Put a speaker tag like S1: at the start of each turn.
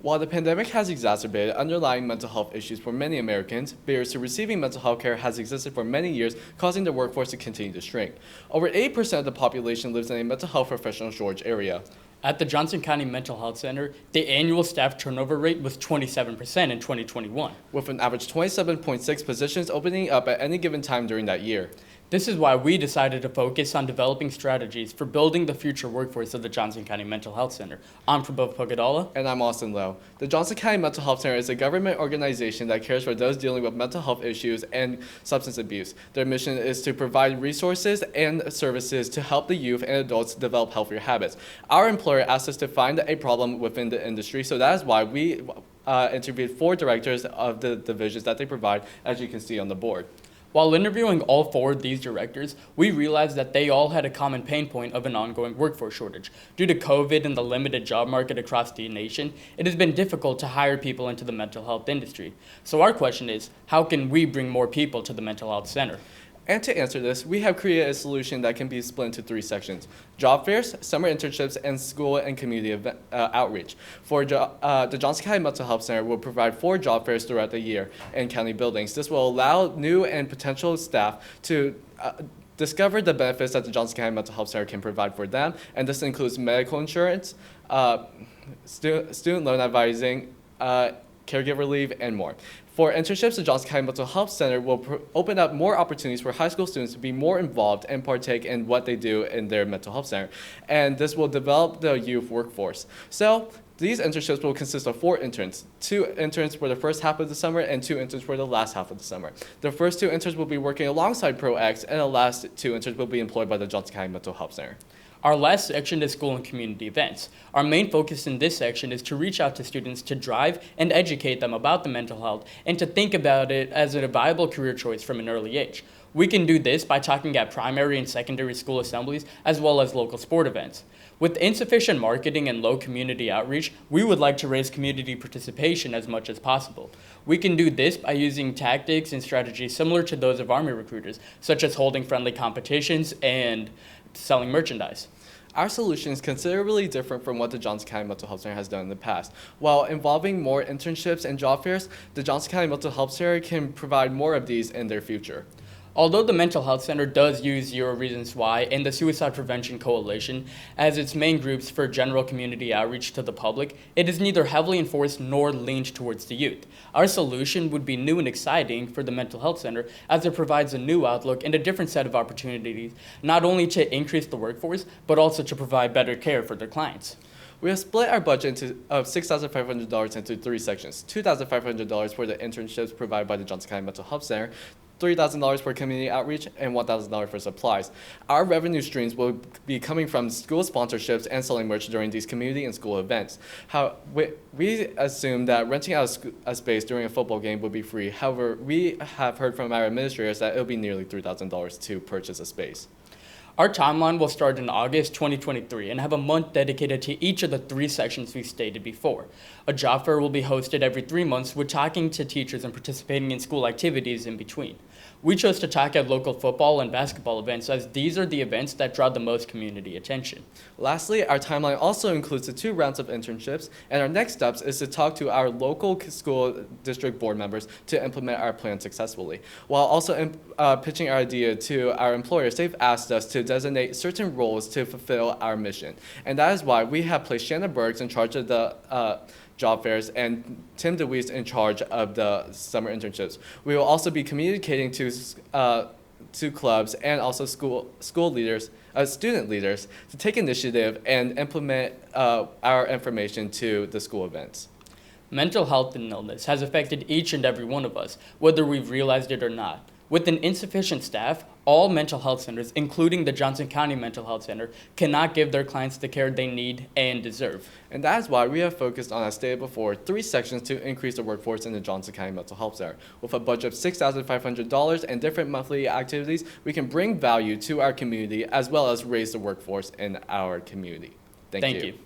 S1: While the pandemic has exacerbated underlying mental health issues for many Americans, barriers to receiving mental health care has existed for many years, causing the workforce to continue to shrink. Over 8% of the population lives in a mental health professional shortage area.
S2: At the Johnson County Mental Health Center, the annual staff turnover rate was 27% in 2021.
S1: With an average 27.6 positions opening up at any given time during that year.
S2: This is why we decided to focus on developing strategies for building the future workforce of the Johnson County Mental Health Center. I'm Prabhav.
S1: And I'm Austin Lowe. The Johnson County Mental Health Center is a government organization that cares for those dealing with mental health issues and substance abuse. Their mission is to provide resources and services to help the youth and adults develop healthier habits. Our employer asked us to find a problem within the industry, so that is why we interviewed 4 directors of the divisions that they provide, as you can see on the board.
S2: While interviewing all 4 of these directors, we realized that they all had a common pain point of an ongoing workforce shortage. Due to COVID and the limited job market across the nation, it has been difficult to hire people into the mental health industry. So our question is, how can we bring more people to the mental health center?
S1: And to answer this, we have created a solution that can be split into 3 sections: job fairs, summer internships, and school and community event, outreach. The Johnson County Mental Health Center will provide 4 job fairs throughout the year in county buildings. This will allow new and potential staff to discover the benefits that the Johnson County Mental Health Center can provide for them, and this includes medical insurance, student loan advising, caregiver leave, and more. For internships, the Johnson County Mental Health Center will open up more opportunities for high school students to be more involved and partake in what they do in their mental health center. And this will develop the youth workforce. So these internships will consist of 4 interns, 2 interns for the first half of the summer and 2 interns for the last half of the summer. The first 2 interns will be working alongside ProX, and the last 2 interns will be employed by the Johnson County Mental Health Center.
S2: Our last section is school and community events. Our main focus in this section is to reach out to students to drive and educate them about the mental health and to think about it as a viable career choice from an early age. We can do this by talking at primary and secondary school assemblies as well as local sport events. With insufficient marketing and low community outreach, we would like to raise community participation as much as possible. We can do this by using tactics and strategies similar to those of Army recruiters, such as holding friendly competitions and selling merchandise.
S1: Our solution is considerably different from what the Johnson County Mental Health Center has done in the past. While involving more internships and job fairs, the Johnson County Mental Health Center can provide more of these in their future.
S2: Although the Mental Health Center does use Zero Reasons Why and the Suicide Prevention Coalition as its main groups for general community outreach to the public, it is neither heavily enforced nor leaned towards the youth. Our solution would be new and exciting for the Mental Health Center as it provides a new outlook and a different set of opportunities, not only to increase the workforce, but also to provide better care for their clients.
S1: We have split our budget of $6,500 into 3 sections: $2,500 for the internships provided by the Johnson County Mental Health Center, $3,000 for community outreach, and $1,000 for supplies. Our revenue streams will be coming from school sponsorships and selling merch during these community and school events. We assume that renting out a space during a football game would be free. However, we have heard from our administrators that it will be nearly $3,000 to purchase a space.
S2: Our timeline will start in August 2023 and have a month dedicated to each of the 3 sections we stated before. A job fair will be hosted every 3 months with talking to teachers and participating in school activities in between. We chose to talk at local football and basketball events as these are the events that draw the most community attention.
S1: Lastly, our timeline also includes the 2 rounds of internships, and our next steps is to talk to our local school district board members to implement our plan successfully. While also pitching our idea to our employers, they've asked us to designate certain roles to fulfill our mission. And that is why we have placed Shannon Bergs in charge of the job fairs and Tim DeWeese in charge of the summer internships. We will also be communicating to clubs and also school leaders, student leaders, to take initiative and implement our information to the school events.
S2: Mental health and illness has affected each and every one of us, whether we've realized it or not. With an insufficient staff, all mental health centers, including the Johnson County Mental Health Center, cannot give their clients the care they need and deserve.
S1: And that is why we have focused on, as stated before, 3 sections to increase the workforce in the Johnson County Mental Health Center. With a budget of $6,500 and different monthly activities, we can bring value to our community as well as raise the workforce in our community. Thank you.